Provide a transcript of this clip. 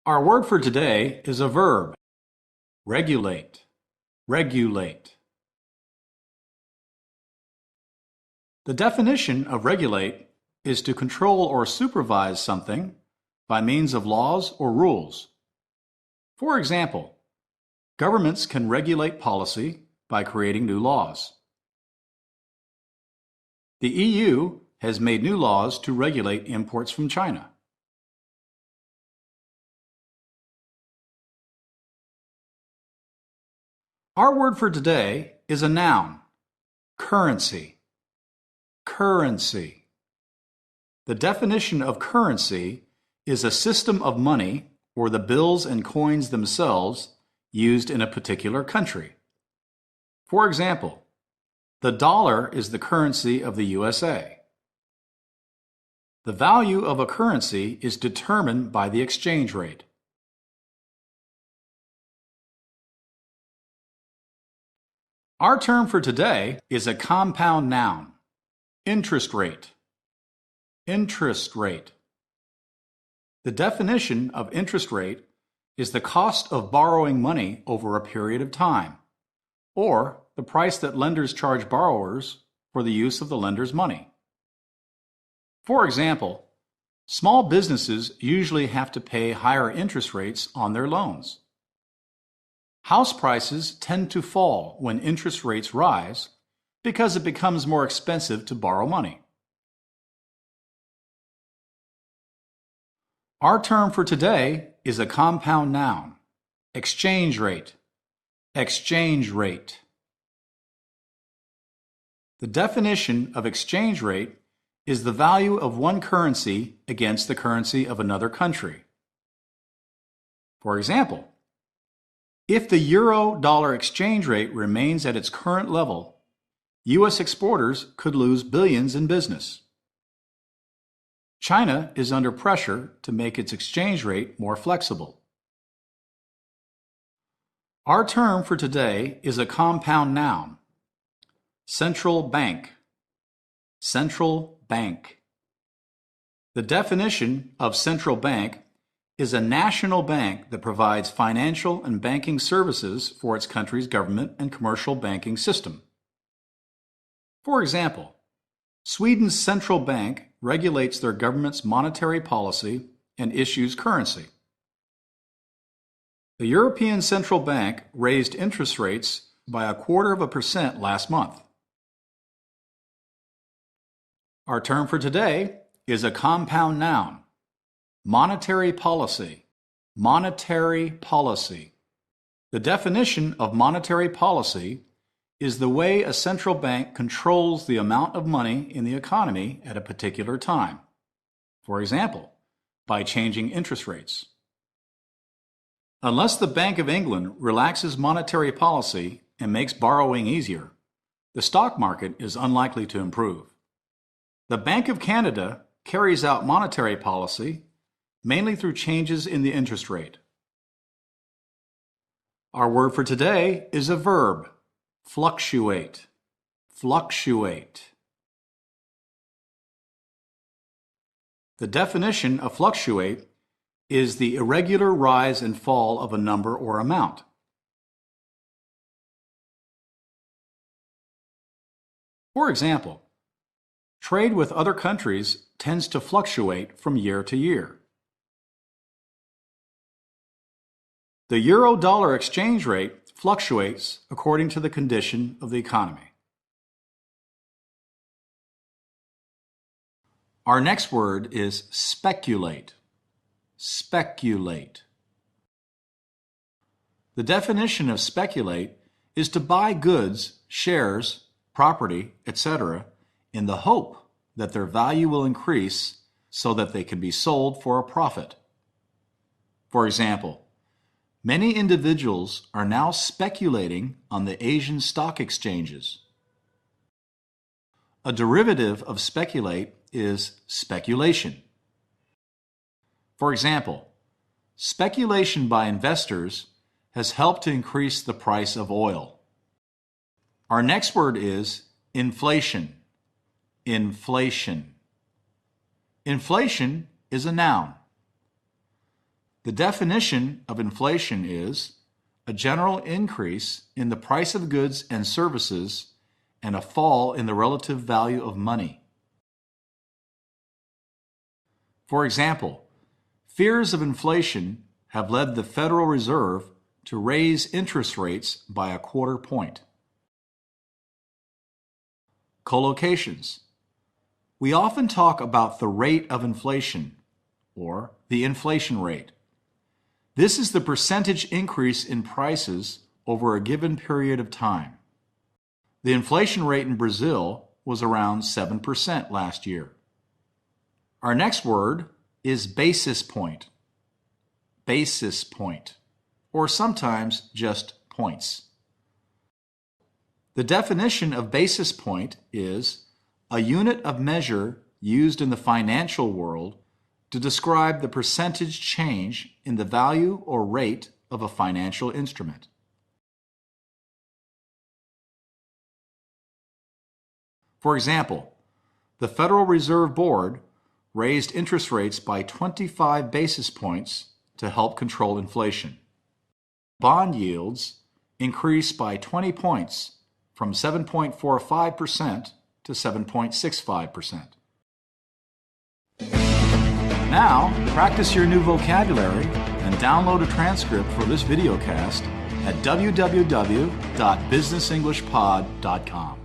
Our word for today is a verb. Regulate. Regulate. The definition of regulate is to control or supervise something by means of laws or rules. For example, governments can regulate policy by creating new laws. The EU has made new laws to regulate imports from China. Our word for today is a noun, currency. Currency. The definition of currency is a system of money or the bills and coins themselves used in a particular country. For example, the dollar is the currency of the USA. The value of a currency is determined by the exchange rate. Our term for today is a compound noun, interest rate. Interest rate. The definition of interest rate is the cost of borrowing money over a period of time, or the price that lenders charge borrowers for the use of the lender's money. For example, small businesses usually have to pay higher interest rates on their loans. House prices tend to fall when interest rates rise because it becomes more expensive to borrow money. Our term for today is a compound noun, exchange rate. Exchange rate. The definition of exchange rate is the value of one currency against the currency of another country. For example, if the euro-dollar exchange rate remains at its current level, U.S. exporters could lose billions in business. China is under pressure to make its exchange rate more flexible. Our term for today is a compound noun, central bank. Central bank. The definition of central bank is a national bank that provides financial and banking services for its country's government and commercial banking system. For example, Sweden's central bank regulates their government's monetary policy and issues currency. The European Central Bank raised interest rates by 0.25% last month. Our term for today is a compound noun, monetary policy. Monetary policy. The definition of monetary policy is the way a central bank controls the amount of money in the economy at a particular time. For example, by changing interest rates. Unless the Bank of England relaxes monetary policy and makes borrowing easier, the stock market is unlikely to improve. The Bank of Canada carries out monetary policy mainly through changes in the interest rate. Our word for today is a verb, fluctuate. Fluctuate. The definition of fluctuate is the irregular rise and fall of a number or amount. For example, trade with other countries tends to fluctuate from year to year. The euro-dollar exchange rate fluctuates according to the condition of the economy. Our next word is speculate. Speculate. The definition of speculate is to buy goods, shares, property, etc., in the hope that their value will increase so that they can be sold for a profit. For example, many individuals are now speculating on the Asian stock exchanges. A derivative of speculate is speculation. For example, speculation by investors has helped to increase the price of oil. Our next word is inflation. Inflation. Inflation is a noun. The definition of inflation is a general increase in the price of goods and services and a fall in the relative value of money. For example, fears of inflation have led the Federal Reserve to raise interest rates by a quarter point. Collocations. We often talk about the rate of inflation, or the inflation rate. This is the percentage increase in prices over a given period of time. The inflation rate in Brazil was around 7% last year. Our next word is basis point. Basis point, or sometimes just points. The definition of basis point is a unit of measure used in the financial world to describe the percentage change in the value or rate of a financial instrument. For example, the Federal Reserve Board raised interest rates by 25 basis points to help control inflation. Bond yields increased by 20 points from 7.45% to 7.65%. Now, practice your new vocabulary and download a transcript for this videocast at www.businessenglishpod.com.